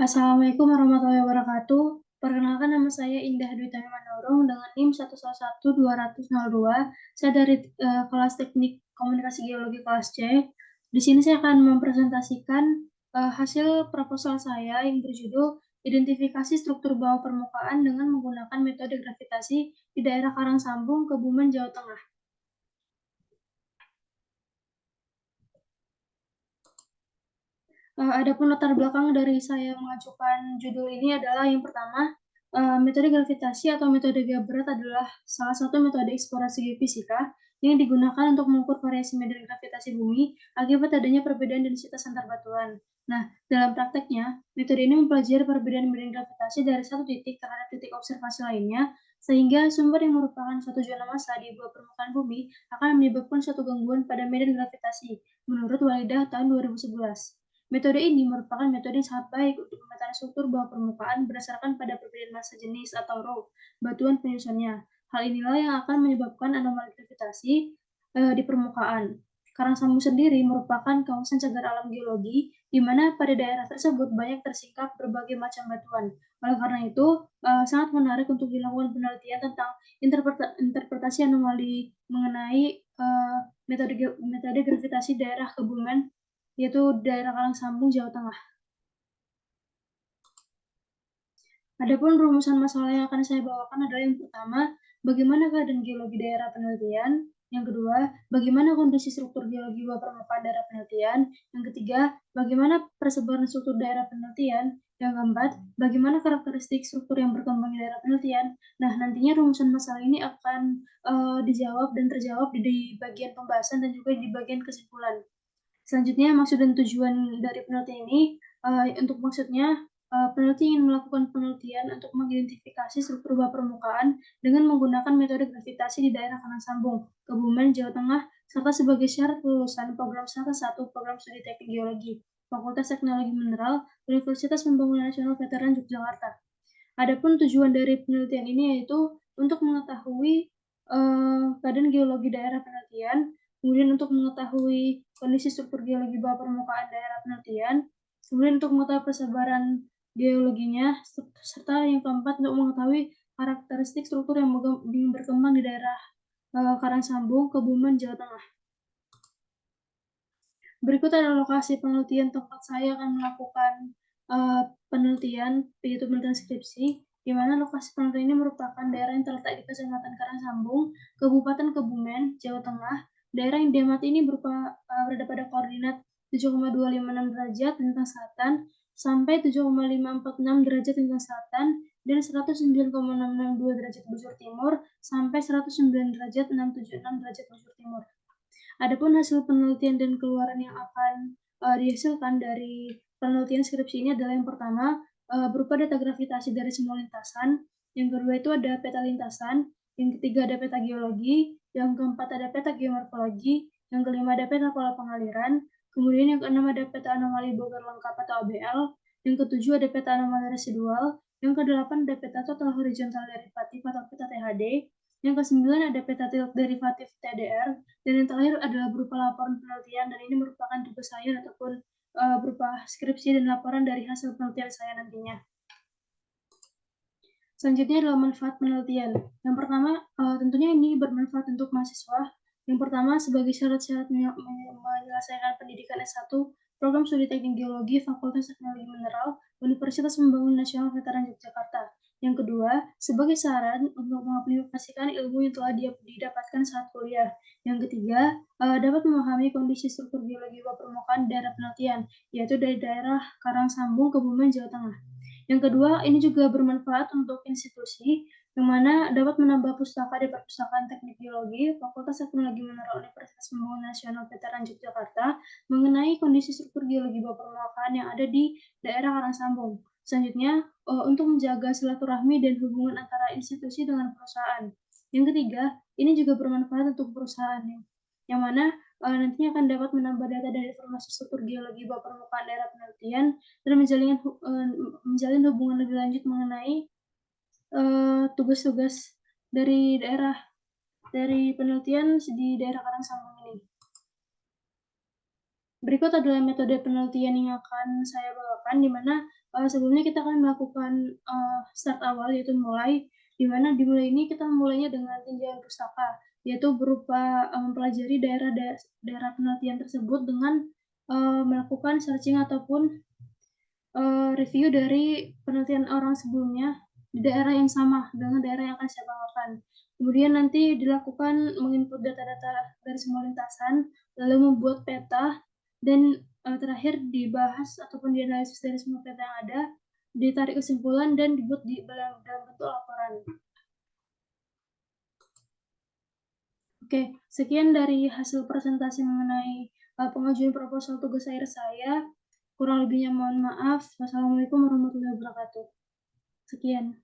Assalamualaikum warahmatullahi wabarakatuh. Perkenalkan nama saya Indah Dwi Tami Manurung dengan NIM 1111202. Saya dari kelas Teknik Komunikasi Geologi kelas C. Di sini saya akan mempresentasikan hasil proposal saya yang berjudul Identifikasi struktur bawah permukaan dengan menggunakan metode gravitasi di daerah Karangsambung, Kebumen, Jawa Tengah. Adapun latar belakang dari saya mengajukan judul ini adalah yang pertama, metode gravitasi atau metode Gabrat adalah salah satu metode eksplorasi geofisika yang digunakan untuk mengukur variasi medan gravitasi bumi akibat adanya perbedaan densitas antar batuan. Nah, dalam prakteknya, metode ini mempelajari perbedaan medan gravitasi dari satu titik terhadap titik observasi lainnya, sehingga sumber yang merupakan suatu zona massa di bawah permukaan bumi akan menyebabkan suatu gangguan pada medan gravitasi, menurut Walidah tahun 2011. Metode ini merupakan metode yang sangat baik untuk pemetaan struktur bawah permukaan berdasarkan pada perbedaan massa jenis atau rho batuan penyusunnya. Hal inilah yang akan menyebabkan anomali gravitasi di permukaan. Karangsambung sendiri merupakan kawasan cagar alam geologi, di mana pada daerah tersebut banyak tersingkap berbagai macam batuan. Oleh karena itu, sangat menarik untuk dilakukan penelitian tentang interpretasi anomali mengenai metode gravitasi daerah Kebumen, yaitu daerah Karangsambung, Jawa Tengah. Adapun rumusan masalah yang akan saya bawakan adalah yang pertama, bagaimana keadaan geologi daerah penelitian. Yang kedua, bagaimana kondisi struktur geologi bawah permukaan daerah penelitian. Yang ketiga, bagaimana persebaran struktur daerah penelitian. Yang keempat, bagaimana karakteristik struktur yang berkembang di daerah penelitian. Nah, nantinya rumusan masalah ini akan dijawab dan terjawab di bagian pembahasan dan juga di bagian kesimpulan. Selanjutnya, maksud dan tujuan dari penelitian ini, untuk maksudnya, peneliti ingin melakukan penelitian untuk mengidentifikasi struktur bawah permukaan dengan menggunakan metode gravitasi di daerah Karangsambung, Kebumen, Jawa Tengah, serta sebagai syarat kelulusan program Strata 1 Program Studi Teknik Geologi, Fakultas Teknologi Mineral, Universitas Pembangunan Nasional Veteran Yogyakarta. Adapun tujuan dari penelitian ini yaitu untuk mengetahui keadaan geologi daerah penelitian, kemudian untuk mengetahui kondisi struktur geologi bawah permukaan daerah penelitian, kemudian untuk mengetahui persebaran geologinya, serta yang keempat untuk mengetahui karakteristik struktur yang berkembang di daerah Karangsambung, Kebumen, Jawa Tengah. Berikut adalah lokasi penelitian tempat saya akan melakukan penelitian, yaitu penelitian skripsi, di mana lokasi penelitian ini merupakan daerah yang terletak di Kecamatan Karangsambung, Kabupaten Kebumen, Jawa Tengah. Daerah yang diamati ini berada pada koordinat 7,256 derajat lintang selatan sampai 7,546 derajat lintang selatan dan 109,662 derajat bujur timur sampai 109 derajat 676 derajat bujur timur. Adapun hasil penelitian dan keluaran yang akan dihasilkan dari penelitian skripsi ini adalah yang pertama, berupa data gravitasi dari semua lintasan, yang kedua itu ada peta lintasan, yang ketiga ada peta geologi, yang keempat ada peta geomorfologi, yang kelima ada peta pola pengaliran, kemudian yang keenam ada peta anomali Bogor lengkap atau ABL, yang ketujuh ada peta anomali residual, yang kedelapan ada peta total horizontal derivatif atau peta THD, yang kesembilan ada peta tilt derivatif TDR, dan yang terakhir adalah berupa laporan penelitian, dan ini merupakan tugas saya ataupun berupa skripsi dan laporan dari hasil penelitian saya nantinya. Selanjutnya adalah manfaat penelitian. Yang pertama, tentunya ini bermanfaat untuk mahasiswa. Yang pertama, sebagai syarat-syarat menyelesaikan pendidikan S1, Program Studi Teknik Geologi, Fakultas Teknologi Mineral, Universitas Pembangunan Nasional Veteran Yogyakarta. Yang kedua, sebagai saran untuk mengaplikasikan ilmu yang telah didapatkan saat kuliah. Yang ketiga, dapat memahami kondisi struktur geologi bawah permukaan daerah penelitian, yaitu dari daerah Karangsambung, Kebumen, Jawa Tengah. Yang kedua, ini juga bermanfaat untuk institusi yang mana dapat menambah pustaka di Perpustakaan Teknik Geologi, Fakultas Teknologi Mineral Universitas Pembangunan Nasional Veteran Yogyakarta mengenai kondisi struktur geologi bawah permukaan yang ada di daerah Karangsambung. Selanjutnya, untuk menjaga silaturahmi dan hubungan antara institusi dengan perusahaan. Yang ketiga, ini juga bermanfaat untuk perusahaan yang mana nantinya akan dapat menambah data dan informasi struktur geologi bawah permukaan daerah penelitian dan menjalin hubungan lebih lanjut mengenai tugas-tugas dari penelitian di daerah Karangsambung ini. Berikut adalah metode penelitian yang akan saya bawakan, di mana sebelumnya kita akan melakukan start awal, yaitu mulai, di mana dimulai ini kita mulainya dengan tinjauan pustaka, yaitu berupa mempelajari daerah penelitian tersebut dengan melakukan searching ataupun review dari penelitian orang sebelumnya di daerah yang sama dengan daerah yang akan saya bawakan. Kemudian nanti dilakukan menginput data-data dari semua lintasan, lalu membuat peta, dan terakhir dibahas ataupun dianalisis dari semua peta yang ada, ditarik kesimpulan dan dibuat dalam bentuk laporan. Oke, sekian dari hasil presentasi mengenai pengajuan proposal tugas akhir saya. Kurang lebihnya mohon maaf. Wassalamualaikum warahmatullahi wabarakatuh. Sekian.